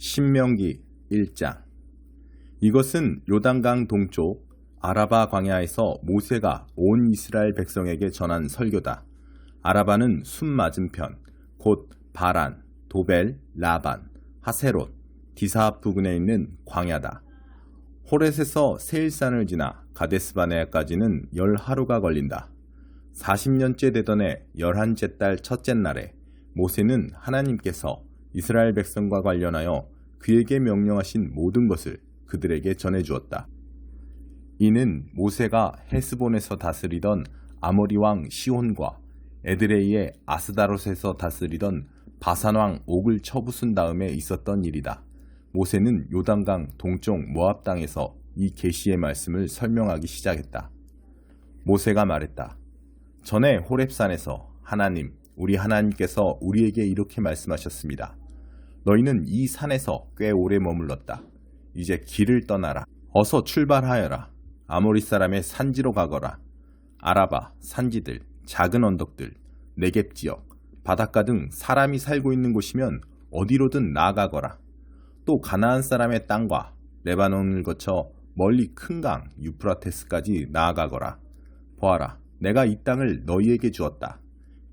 신명기 1장. 이것은 요단강 동쪽 아라바 광야에서 모세가 온 이스라엘 백성에게 전한 설교다. 아라바는 순 맞은편, 곧 바란, 도벨, 라반, 하세롯, 디사합 부근에 있는 광야다. 호렛에서 세일산을 지나 가데스바네아까지는 10하루가 걸린다. 40년째 되던 해 11째 달 첫째 날에 모세는 하나님께서 이스라엘 백성과 관련하여 그에게 명령하신 모든 것을 그들에게 전해주었다. 이는 모세가 헤스본에서 다스리던 아모리 왕 시혼과 에드레이의 아스다롯에서 다스리던 바산 왕 옥을 쳐부순 다음에 있었던 일이다. 모세는 요단강 동쪽 모압 땅에서 이 계시의 말씀을 설명하기 시작했다. 모세가 말했다. 전에 호렙산에서 하나님, 우리 하나님께서 우리에게 이렇게 말씀하셨습니다. 너희는 이 산에서 꽤 오래 머물렀다. 이제 길을 떠나라. 어서 출발하여라. 아모리 사람의 산지로 가거라. 아라바, 산지들, 작은 언덕들, 네겝 지역, 바닷가 등 사람이 살고 있는 곳이면 어디로든 나아가거라. 또 가나안 사람의 땅과 레바논을 거쳐 멀리 큰 강 유프라테스까지 나아가거라. 보아라, 내가 이 땅을 너희에게 주었다.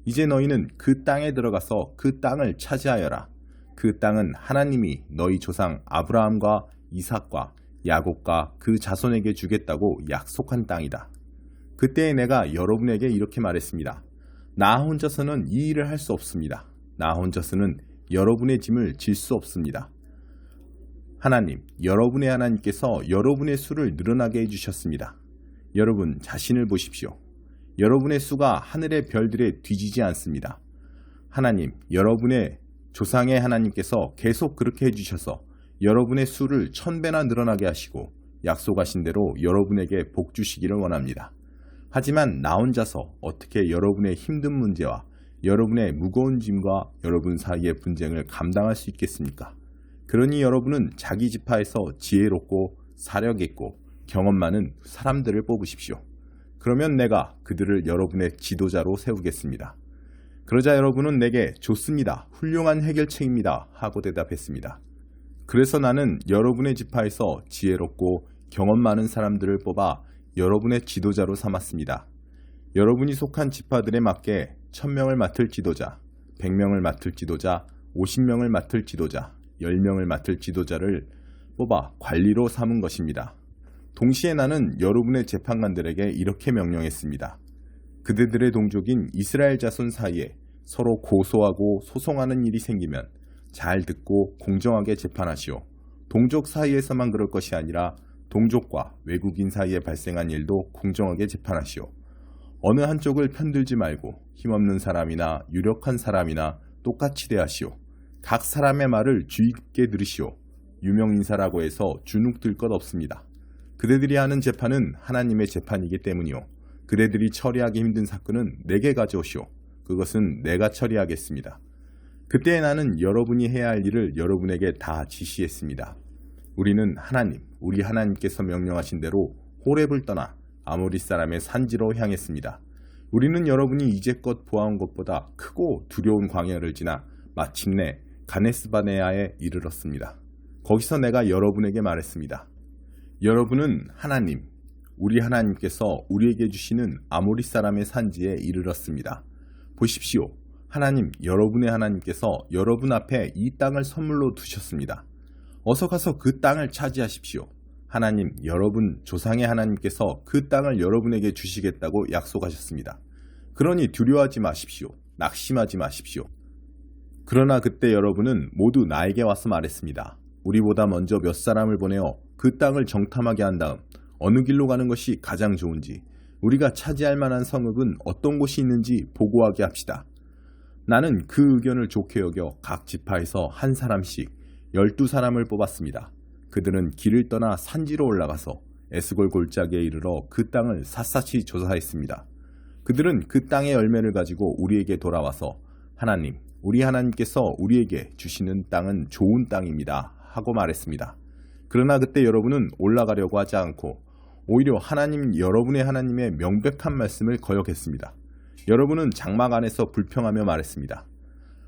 이제 너희는 그 땅에 들어가서 그 땅을 차지하여라. 그 땅은 하나님이 너희 조상 아브라함과 이삭과 야곱과 그 자손에게 주겠다고 약속한 땅이다. 그때 내가 여러분에게 이렇게 말했습니다. 나 혼자서는 이 일을 할 수 없습니다. 나 혼자서는 여러분의 짐을 질 수 없습니다. 하나님, 여러분의 하나님께서 여러분의 수를 늘어나게 해주셨습니다. 여러분 자신을 보십시오. 여러분의 수가 하늘의 별들에 뒤지지 않습니다. 하나님, 여러분의 조상의 하나님께서 계속 그렇게 해주셔서 여러분의 수를 1000배나 늘어나게 하시고 약속하신 대로 여러분에게 복 주시기를 원합니다. 하지만 나 혼자서 어떻게 여러분의 힘든 문제와 여러분의 무거운 짐과 여러분 사이의 분쟁을 감당할 수 있겠습니까? 그러니 여러분은 자기 지파에서 지혜롭고 사력 있고 경험 많은 사람들을 뽑으십시오. 그러면 내가 그들을 여러분의 지도자로 세우겠습니다. 그러자 여러분은 내게 좋습니다. 훌륭한 해결책입니다. 하고 대답했습니다. 그래서 나는 여러분의 지파에서 지혜롭고 경험 많은 사람들을 뽑아 여러분의 지도자로 삼았습니다. 여러분이 속한 지파들에 맞게 1000명을 맡을 지도자, 100명을 맡을 지도자, 50명을 맡을 지도자, 10명을 맡을 지도자를 뽑아 관리로 삼은 것입니다. 동시에 나는 여러분의 재판관들에게 이렇게 명령했습니다. 그대들의 동족인 이스라엘 자손 사이에 서로 고소하고 소송하는 일이 생기면 잘 듣고 공정하게 재판하시오. 동족 사이에서만 그럴 것이 아니라 동족과 외국인 사이에 발생한 일도 공정하게 재판하시오. 어느 한쪽을 편들지 말고 힘없는 사람이나 유력한 사람이나 똑같이 대하시오. 각 사람의 말을 주의 깊게 들으시오. 유명인사라고 해서 주눅들 것 없습니다. 그대들이 하는 재판은 하나님의 재판이기 때문이요. 그대들이 처리하기 힘든 사건은 내게 가져오시오. 그것은 내가 처리하겠습니다. 그때 나는 여러분이 해야 할 일을 여러분에게 다 지시했습니다. 우리는 하나님, 우리 하나님께서 명령하신 대로 호렙을 떠나 아모리 사람의 산지로 향했습니다. 우리는 여러분이 이제껏 보아온 것보다 크고 두려운 광야를 지나 마침내 가데스바네아에 이르렀습니다. 거기서 내가 여러분에게 말했습니다. 여러분은 하나님, 우리 하나님께서 우리에게 주시는 아모리 사람의 산지에 이르렀습니다. 보십시오. 하나님, 여러분의 하나님께서 여러분 앞에 이 땅을 선물로 두셨습니다. 어서 가서 그 땅을 차지하십시오. 하나님, 여러분 조상의 하나님께서 그 땅을 여러분에게 주시겠다고 약속하셨습니다. 그러니 두려워하지 마십시오. 낙심하지 마십시오. 그러나 그때 여러분은 모두 나에게 와서 말했습니다. 우리보다 먼저 몇 사람을 보내어 그 땅을 정탐하게 한 다음 어느 길로 가는 것이 가장 좋은지, 우리가 차지할 만한 성읍은 어떤 곳이 있는지 보고하게 합시다. 나는 그 의견을 좋게 여겨 각 지파에서 한 사람씩 12사람을 뽑았습니다. 그들은 길을 떠나 산지로 올라가서 에스골 골짜기에 이르러 그 땅을 샅샅이 조사했습니다. 그들은 그 땅의 열매를 가지고 우리에게 돌아와서 하나님, 우리 하나님께서 우리에게 주시는 땅은 좋은 땅입니다. 하고 말했습니다. 그러나 그때 여러분은 올라가려고 하지 않고 오히려 하나님, 여러분의 하나님의 명백한 말씀을 거역했습니다. 여러분은 장막 안에서 불평하며 말했습니다.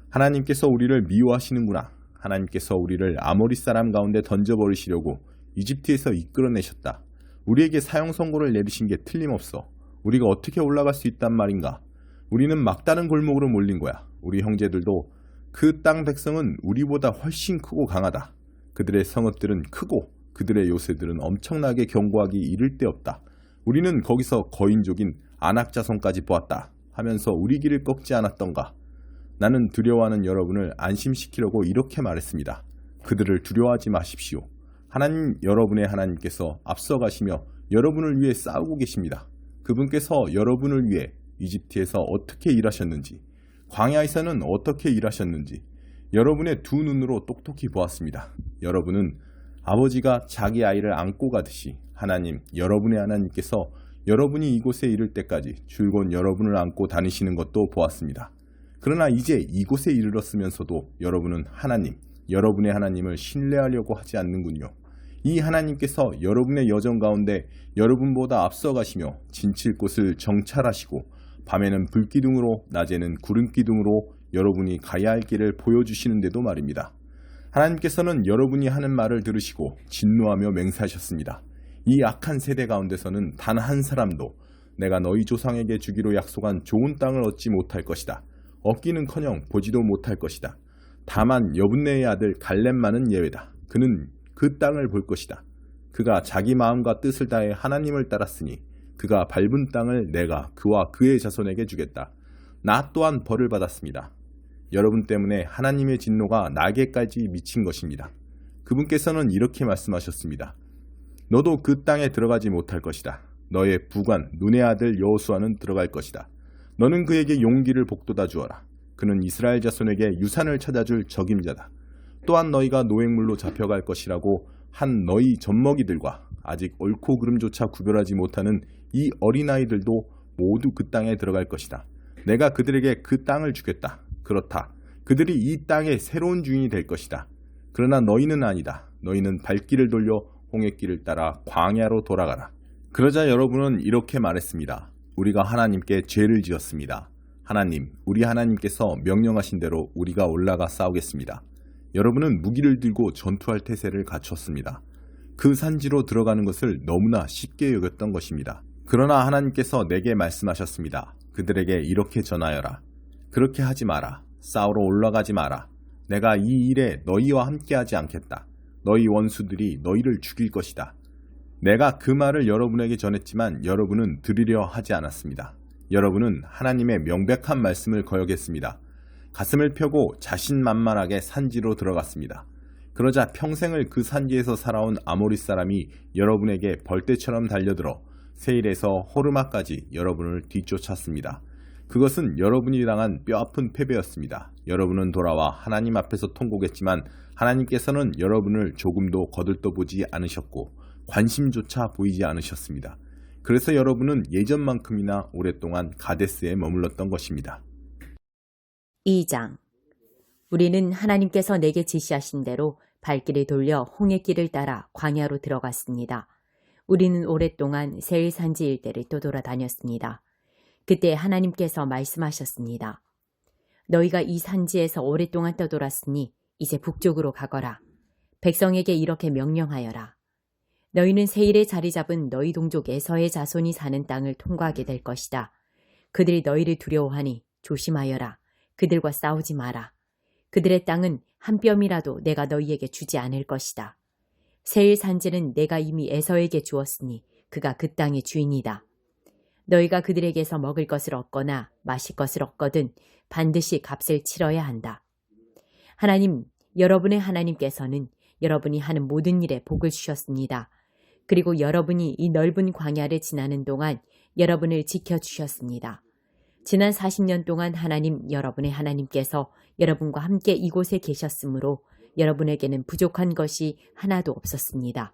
하나님께서 우리를 미워하시는구나. 하나님께서 우리를 아모리 사람 가운데 던져버리시려고 이집트에서 이끌어내셨다. 우리에게 사형 선고를 내리신 게 틀림없어. 우리가 어떻게 올라갈 수 있단 말인가? 우리는 막다른 골목으로 몰린 거야. 우리 형제들도 그 땅 백성은 우리보다 훨씬 크고 강하다. 그들의 성읍들은 크고 그들의 요새들은 엄청나게 견고하기 이를 데 없다. 우리는 거기서 거인족인 아낙 자손까지 보았다 하면서 우리 길을 꺾지 않았던가. 나는 두려워하는 여러분을 안심시키려고 이렇게 말했습니다. 그들을 두려워하지 마십시오. 하나님, 여러분의 하나님께서 앞서가시며 여러분을 위해 싸우고 계십니다. 그분께서 여러분을 위해 이집트에서 어떻게 일하셨는지, 광야에서는 어떻게 일하셨는지 여러분의 두 눈으로 똑똑히 보았습니다. 여러분은 아버지가 자기 아이를 안고 가듯이 하나님, 여러분의 하나님께서 여러분이 이곳에 이를 때까지 줄곧 여러분을 안고 다니시는 것도 보았습니다. 그러나 이제 이곳에 이르렀으면서도 여러분은 하나님, 여러분의 하나님을 신뢰하려고 하지 않는군요. 이 하나님께서 여러분의 여정 가운데 여러분보다 앞서가시며 진칠 곳을 정찰하시고 밤에는 불기둥으로 낮에는 구름기둥으로 여러분이 가야 할 길을 보여주시는데도 말입니다. 하나님께서는 여러분이 하는 말을 들으시고 진노하며 맹세하셨습니다. 이 악한 세대 가운데서는 단 한 사람도 내가 너희 조상에게 주기로 약속한 좋은 땅을 얻지 못할 것이다. 얻기는커녕 보지도 못할 것이다. 다만 여분네의 아들 갈렙만은 예외다. 그는 그 땅을 볼 것이다. 그가 자기 마음과 뜻을 다해 하나님을 따랐으니 그가 밟은 땅을 내가 그와 그의 자손에게 주겠다. 나 또한 벌을 받았습니다. 여러분 때문에 하나님의 진노가 나에게까지 미친 것입니다. 그분께서는 이렇게 말씀하셨습니다. 너도 그 땅에 들어가지 못할 것이다. 너의 부관 눈의 아들 여호수아는 들어갈 것이다. 너는 그에게 용기를 북돋아 주어라. 그는 이스라엘 자손에게 유산을 찾아줄 적임자다. 또한 너희가 노획물로 잡혀갈 것이라고 한 너희 젖먹이들과 아직 옳고 그름조차 구별하지 못하는 이 어린아이들도 모두 그 땅에 들어갈 것이다. 내가 그들에게 그 땅을 주겠다. 그렇다. 그들이 이 땅의 새로운 주인이 될 것이다. 그러나 너희는 아니다. 너희는 발길을 돌려 홍해길을 따라 광야로 돌아가라. 그러자 여러분은 이렇게 말했습니다. 우리가 하나님께 죄를 지었습니다. 하나님, 우리 하나님께서 명령하신 대로 우리가 올라가 싸우겠습니다. 여러분은 무기를 들고 전투할 태세를 갖췄습니다. 그 산지로 들어가는 것을 너무나 쉽게 여겼던 것입니다. 그러나 하나님께서 내게 말씀하셨습니다. 그들에게 이렇게 전하여라. 그렇게 하지 마라. 싸우러 올라가지 마라. 내가 이 일에 너희와 함께하지 않겠다. 너희 원수들이 너희를 죽일 것이다. 내가 그 말을 여러분에게 전했지만 여러분은 들으려 하지 않았습니다. 여러분은 하나님의 명백한 말씀을 거역했습니다. 가슴을 펴고 자신만만하게 산지로 들어갔습니다. 그러자 평생을 그 산지에서 살아온 아모리 사람이 여러분에게 벌떼처럼 달려들어 세일에서 호르마까지 여러분을 뒤쫓았습니다. 그것은 여러분이 당한 뼈아픈 패배였습니다. 여러분은 돌아와 하나님 앞에서 통곡했지만 하나님께서는 여러분을 조금도 거들떠보지 않으셨고 관심조차 보이지 않으셨습니다. 그래서 여러분은 예전만큼이나 오랫동안 가데스에 머물렀던 것입니다. 2장. 우리는 하나님께서 내게 지시하신 대로 발길을 돌려 홍해길을 따라 광야로 들어갔습니다. 우리는 오랫동안 세일 산지 일대를 떠돌아다녔습니다. 그때 하나님께서 말씀하셨습니다. 너희가 이 산지에서 오랫동안 떠돌았으니 이제 북쪽으로 가거라. 백성에게 이렇게 명령하여라. 너희는 세일에 자리 잡은 너희 동족 에서의 자손이 사는 땅을 통과하게 될 것이다. 그들이 너희를 두려워하니 조심하여라. 그들과 싸우지 마라. 그들의 땅은 한 뼘이라도 내가 너희에게 주지 않을 것이다. 세일 산지는 내가 이미 에서에게 주었으니 그가 그 땅의 주인이다. 너희가 그들에게서 먹을 것을 얻거나 마실 것을 얻거든 반드시 값을 치러야 한다. 하나님, 여러분의 하나님께서는 여러분이 하는 모든 일에 복을 주셨습니다. 그리고 여러분이 이 넓은 광야를 지나는 동안 여러분을 지켜주셨습니다. 지난 40년 동안 하나님, 여러분의 하나님께서 여러분과 함께 이곳에 계셨으므로 여러분에게는 부족한 것이 하나도 없었습니다.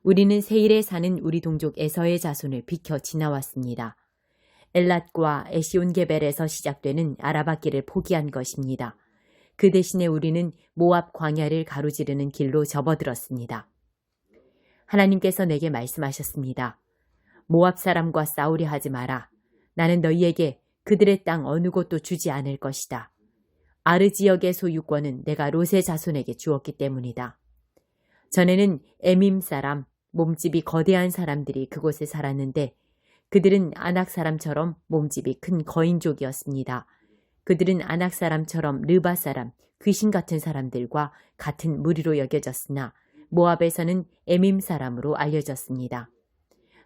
우리는 세일에 사는 우리 동족 에서의 자손을 비켜 지나왔습니다. 엘랏과 에시온게벨에서 시작되는 아라바길을 포기한 것입니다. 그 대신에 우리는 모압 광야를 가로지르는 길로 접어들었습니다. 하나님께서 내게 말씀하셨습니다. 모압 사람과 싸우려 하지 마라. 나는 너희에게 그들의 땅 어느 곳도 주지 않을 것이다. 아르 지역의 소유권은 내가 롯의 자손에게 주었기 때문이다. 전에는 에밈 사람, 몸집이 거대한 사람들이 그곳에 살았는데 그들은 아낙 사람처럼 몸집이 큰 거인족이었습니다. 그들은 아낙 사람처럼 르바 사람, 귀신 같은 사람들과 같은 무리로 여겨졌으나 모압에서는 에밈 사람으로 알려졌습니다.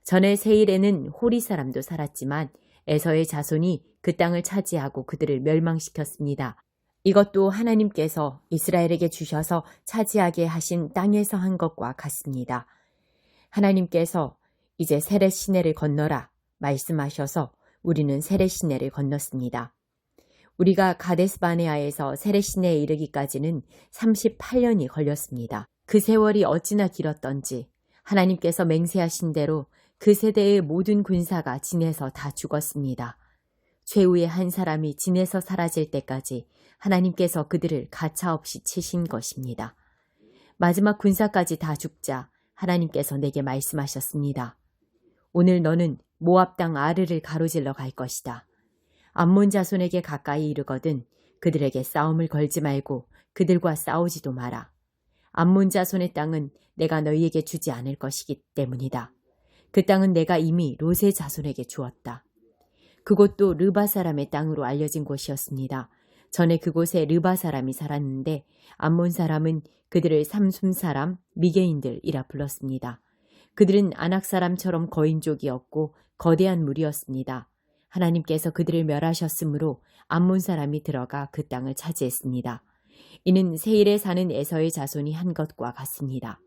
전에 세일에는 호리 사람도 살았지만 에서의 자손이 그 땅을 차지하고 그들을 멸망시켰습니다. 이것도 하나님께서 이스라엘에게 주셔서 차지하게 하신 땅에서 한 것과 같습니다. 하나님께서 이제 세렛 시내를 건너라 말씀하셔서 우리는 세렛 시내를 건넜습니다. 우리가 가데스바네아에서 세렛 시내에 이르기까지는 38년이 걸렸습니다. 그 세월이 어찌나 길었던지 하나님께서 맹세하신 대로 그 세대의 모든 군사가 진에서 다 죽었습니다. 최후의 한 사람이 진에서 사라질 때까지 하나님께서 그들을 가차없이 치신 것입니다. 마지막 군사까지 다 죽자 하나님께서 내게 말씀하셨습니다. 오늘 너는 모압 땅 아르를 가로질러 갈 것이다. 암몬 자손에게 가까이 이르거든 그들에게 싸움을 걸지 말고 그들과 싸우지도 마라. 암몬 자손의 땅은 내가 너희에게 주지 않을 것이기 때문이다. 그 땅은 내가 이미 롯의 자손에게 주었다. 그곳도 르바 사람의 땅으로 알려진 곳이었습니다. 전에 그곳에 르바 사람이 살았는데 암몬 사람은 그들을 삼숨 사람, 미게인들이라 불렀습니다. 그들은 아낙 사람처럼 거인족이었고 거대한 무리였습니다. 하나님께서 그들을 멸하셨으므로 암몬 사람이 들어가 그 땅을 차지했습니다. 이는 세일에 사는 에서의 자손이 한 것과 같습니다.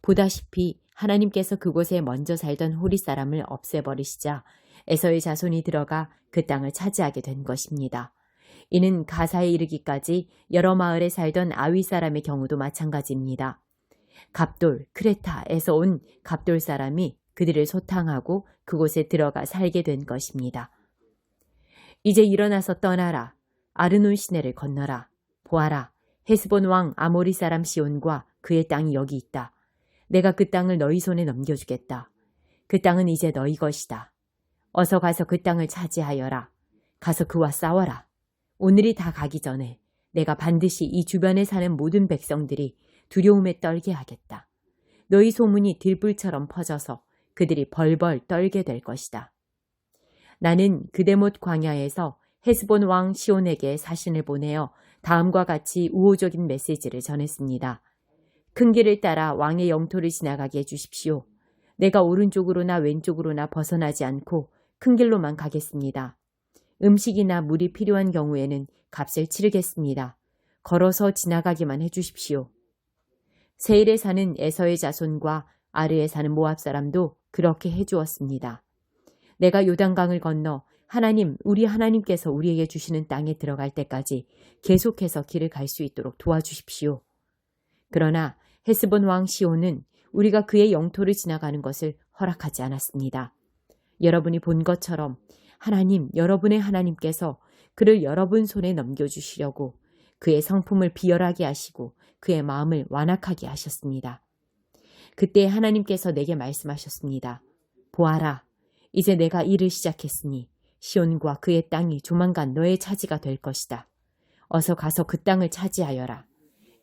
보다시피 하나님께서 그곳에 먼저 살던 호리 사람을 없애버리시자 에서의 자손이 들어가 그 땅을 차지하게 된 것입니다. 이는 가사에 이르기까지 여러 마을에 살던 아위 사람의 경우도 마찬가지입니다. 갑돌, 크레타에서 온 갑돌 사람이 그들을 소탕하고 그곳에 들어가 살게 된 것입니다. 이제 일어나서 떠나라. 아르논 시내를 건너라. 보아라. 헤스본 왕 아모리 사람 시온과 그의 땅이 여기 있다. 내가 그 땅을 너희 손에 넘겨주겠다. 그 땅은 이제 너희 것이다. 어서 가서 그 땅을 차지하여라. 가서 그와 싸워라. 오늘이 다 가기 전에 내가 반드시 이 주변에 사는 모든 백성들이 두려움에 떨게 하겠다. 너희 소문이 들불처럼 퍼져서 그들이 벌벌 떨게 될 것이다. 나는 그데못 광야에서 헤스본 왕 시온에게 사신을 보내어 다음과 같이 우호적인 메시지를 전했습니다. 큰 길을 따라 왕의 영토를 지나가게 해주십시오. 내가 오른쪽으로나 왼쪽으로나 벗어나지 않고 큰 길로만 가겠습니다. 음식이나 물이 필요한 경우에는 값을 치르겠습니다. 걸어서 지나가기만 해주십시오. 세일에 사는 에서의 자손과 아르에 사는 모압 사람도 그렇게 해주었습니다. 내가 요단강을 건너 우리 하나님께서 우리에게 주시는 땅에 들어갈 때까지 계속해서 길을 갈 수 있도록 도와주십시오. 그러나 헤스본 왕 시온은 우리가 그의 영토를 지나가는 것을 허락하지 않았습니다. 여러분이 본 것처럼 여러분의 하나님께서 그를 여러분 손에 넘겨주시려고 그의 성품을 비열하게 하시고 그의 마음을 완악하게 하셨습니다. 그때 하나님께서 내게 말씀하셨습니다. 보아라, 이제 내가 일을 시작했으니 시온과 그의 땅이 조만간 너의 차지가 될 것이다. 어서 가서 그 땅을 차지하여라.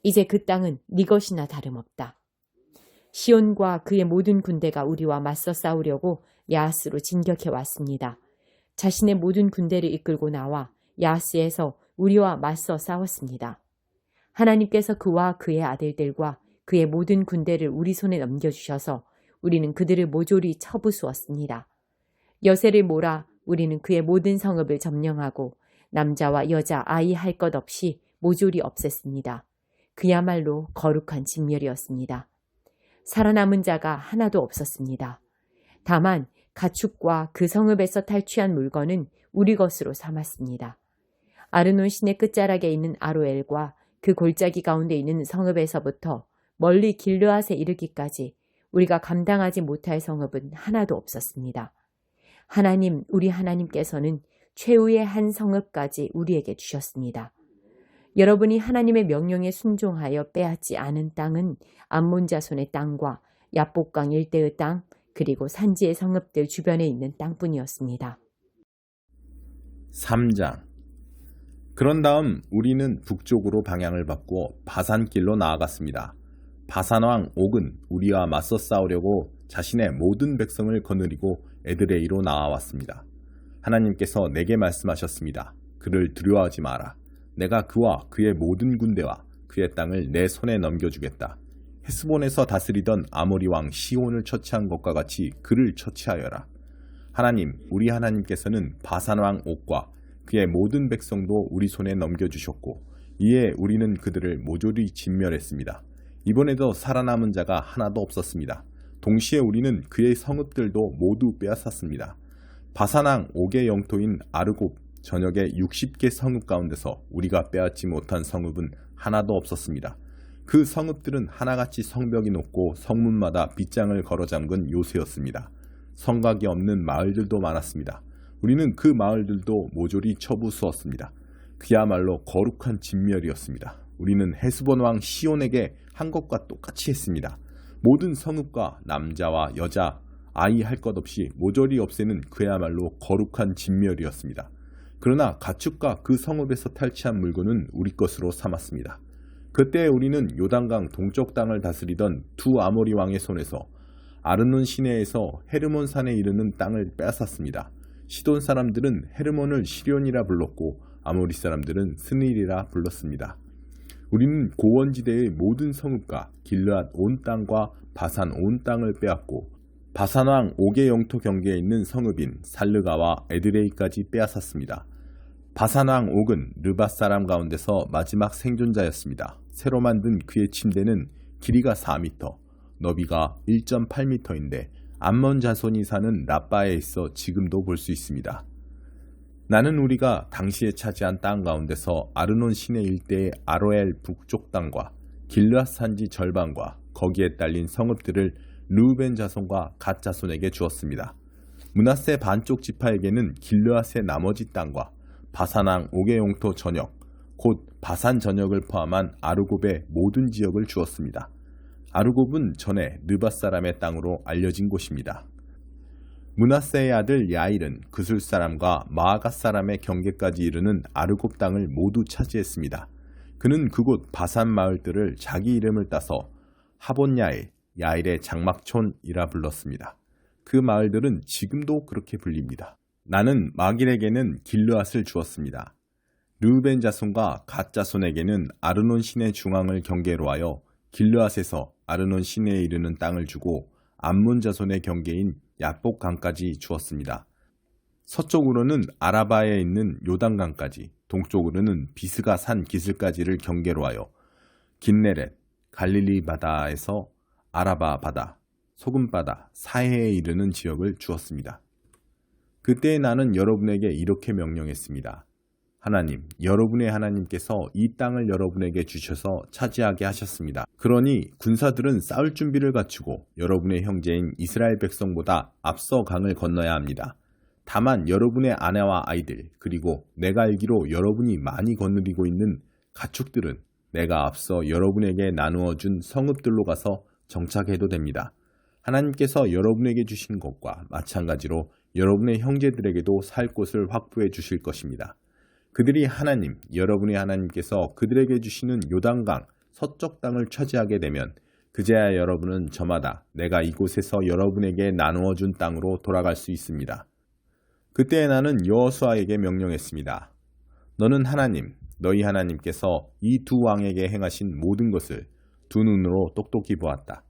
이제 그 땅은 네 것이나 다름없다. 시온과 그의 모든 군대가 우리와 맞서 싸우려고 야하스로 진격해 왔습니다. 자신의 모든 군대를 이끌고 나와 야하스에서 우리와 맞서 싸웠습니다. 하나님께서 그와 그의 아들들과 그의 모든 군대를 우리 손에 넘겨주셔서 우리는 그들을 모조리 쳐부수었습니다. 여세를 몰아 우리는 그의 모든 성읍을 점령하고 남자와 여자, 아이 할 것 없이 모조리 없앴습니다. 그야말로 거룩한 진멸이었습니다. 살아남은 자가 하나도 없었습니다. 다만 가축과 그 성읍에서 탈취한 물건은 우리 것으로 삼았습니다. 아르논 시내 끝자락에 있는 아로엘과 그 골짜기 가운데 있는 성읍에서부터 멀리 길르앗에 이르기까지 우리가 감당하지 못할 성읍은 하나도 없었습니다. 우리 하나님께서는 최후의 한 성읍까지 우리에게 주셨습니다. 여러분이 하나님의 명령에 순종하여 빼앗지 않은 땅은 암몬 자손의 땅과 야복강 일대의 땅, 그리고 산지의 성읍들 주변에 있는 땅뿐이었습니다. 3장. 그런 다음 우리는 북쪽으로 방향을 바꾸어 바산길로 나아갔습니다. 바산왕 옥은 우리와 맞서 싸우려고 자신의 모든 백성을 거느리고 에드레이로 나아왔습니다. 하나님께서 내게 말씀하셨습니다. 그를 두려워하지 마라. 내가 그와 그의 모든 군대와 그의 땅을 내 손에 넘겨주겠다. 헤스본에서 다스리던 아모리 왕 시온을 처치한 것과 같이 그를 처치하여라. 하나님, 우리 하나님께서는 바산 왕 옥과 그의 모든 백성도 우리 손에 넘겨주셨고 이에 우리는 그들을 모조리 진멸했습니다. 이번에도 살아남은 자가 하나도 없었습니다. 동시에 우리는 그의 성읍들도 모두 빼앗았습니다. 바산 왕 옥의 영토인 아르곱 전역의 60개 성읍 가운데서 우리가 빼앗지 못한 성읍은 하나도 없었습니다. 그 성읍들은 하나같이 성벽이 높고 성문마다 빗장을 걸어 잠근 요새였습니다. 성곽이 없는 마을들도 많았습니다. 우리는 그 마을들도 모조리 쳐부수었습니다. 그야말로 거룩한 진멸이었습니다. 우리는 헤스본 왕 시온에게 한 것과 똑같이 했습니다. 모든 성읍과 남자와 여자, 아이 할 것 없이 모조리 없애는 그야말로 거룩한 진멸이었습니다. 그러나 가축과 그 성읍에서 탈취한 물건은 우리 것으로 삼았습니다. 그때 우리는 요단강 동쪽 땅을 다스리던 두 아모리 왕의 손에서 아르논 시내에서 헤르몬 산에 이르는 땅을 빼앗았습니다. 시돈 사람들은 헤르몬을 시련이라 불렀고 아모리 사람들은 스닐이라 불렀습니다. 우리는 고원지대의 모든 성읍과 길르앗 온 땅과 바산 온 땅을 빼앗고 바산 왕 옥의 영토 경계에 있는 성읍인 살르가와 에드레이까지 빼앗았습니다. 바산 왕 옥은 르밧 사람 가운데서 마지막 생존자였습니다. 새로 만든 그의 침대는 길이가 4m, 너비가 1.8m인데 암몬 자손이 사는 라빠에 있어 지금도 볼 수 있습니다. 나는 우리가 당시에 차지한 땅 가운데서 아르논 시내 일대의 아로엘 북쪽 땅과 길르앗 산지 절반과 거기에 딸린 성읍들을 르우벤 자손과 갓 자손에게 주었습니다. 므낫세 반쪽 지파에게는 길르앗의 나머지 땅과 바산 왕 옥의 영토 전역, 곧 바산 전역을 포함한 아르곱의 모든 지역을 주었습니다. 아르곱은 전에 르밧 사람의 땅으로 알려진 곳입니다. 므낫세의 아들 야일은 그술 사람과 마아갓 사람의 경계까지 이르는 아르곱 땅을 모두 차지했습니다. 그는 그곳 바산 마을들을 자기 이름을 따서 하본 야일, 야일의 장막촌이라 불렀습니다. 그 마을들은 지금도 그렇게 불립니다. 나는 마길에게는 길르앗을 주었습니다. 르우벤 자손과 갓 자손에게는 아르논 시내 중앙을 경계로 하여 길르앗에서 아르논 시내에 이르는 땅을 주고 암몬 자손의 경계인 야복 강까지 주었습니다. 서쪽으로는 아라바에 있는 요단강까지, 동쪽으로는 비스가 산 기슭까지를 경계로 하여 긴네렛, 갈릴리 바다에서 아라바 바다, 소금 바다, 사해에 이르는 지역을 주었습니다. 그때 나는 여러분에게 이렇게 명령했습니다. 하나님, 여러분의 하나님께서 이 땅을 여러분에게 주셔서 차지하게 하셨습니다. 그러니 군사들은 싸울 준비를 갖추고 여러분의 형제인 이스라엘 백성보다 앞서 강을 건너야 합니다. 다만 여러분의 아내와 아이들, 그리고 내가 알기로 여러분이 많이 거느리고 있는 가축들은 내가 앞서 여러분에게 나누어 준 성읍들로 가서 정착해도 됩니다. 하나님께서 여러분에게 주신 것과 마찬가지로 여러분의 형제들에게도 살 곳을 확보해 주실 것입니다. 그들이 하나님, 여러분의 하나님께서 그들에게 주시는 요단강 서쪽 땅을 차지하게 되면 그제야 여러분은 저마다 내가 이곳에서 여러분에게 나누어 준 땅으로 돌아갈 수 있습니다. 그때 나는 여호수아에게 명령했습니다. 너는 하나님, 너희 하나님께서 이 두 왕에게 행하신 모든 것을 두 눈으로 똑똑히 보았다.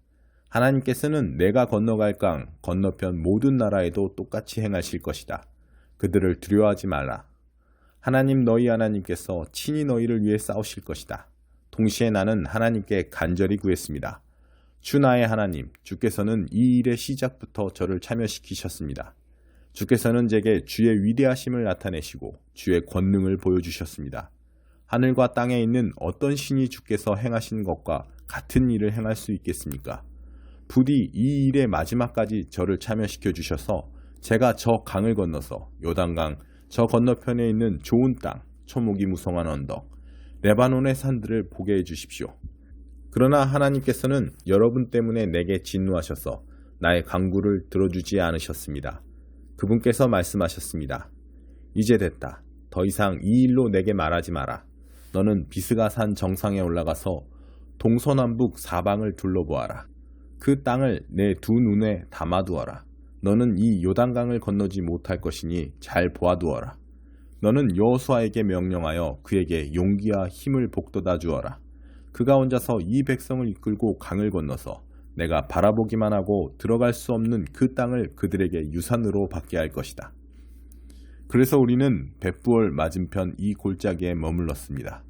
하나님께서는 내가 건너갈 강 건너편 모든 나라에도 똑같이 행하실 것이다. 그들을 두려워하지 말라. 하나님 너희 하나님께서 친히 너희를 위해 싸우실 것이다. 동시에 나는 하나님께 간절히 구했습니다. 주 나의 하나님, 주께서는 이 일의 시작부터 저를 참여시키셨습니다. 주께서는 제게 주의 위대하심을 나타내시고 주의 권능을 보여주셨습니다. 하늘과 땅에 있는 어떤 신이 주께서 행하신 것과 같은 일을 행할 수 있겠습니까? 부디 이 일의 마지막까지 저를 참여시켜 주셔서 제가 저 강을 건너서 요단강 저 건너편에 있는 좋은 땅, 초목이 무성한 언덕, 레바논의 산들을 보게 해주십시오. 그러나 하나님께서는 여러분 때문에 내게 진노하셔서 나의 간구를 들어주지 않으셨습니다. 그분께서 말씀하셨습니다. 이제 됐다. 더 이상 이 일로 내게 말하지 마라. 너는 비스가 산 정상에 올라가서 동서남북 사방을 둘러보아라. 그 땅을 내 두 눈에 담아두어라. 너는 이 요단강을 건너지 못할 것이니 잘 보아두어라. 너는 여호수아에게 명령하여 그에게 용기와 힘을 북돋아 주어라. 그가 혼자서 이 백성을 이끌고 강을 건너서 내가 바라보기만 하고 들어갈 수 없는 그 땅을 그들에게 유산으로 받게 할 것이다. 그래서 우리는 벳부얼 맞은편 이 골짜기에 머물렀습니다.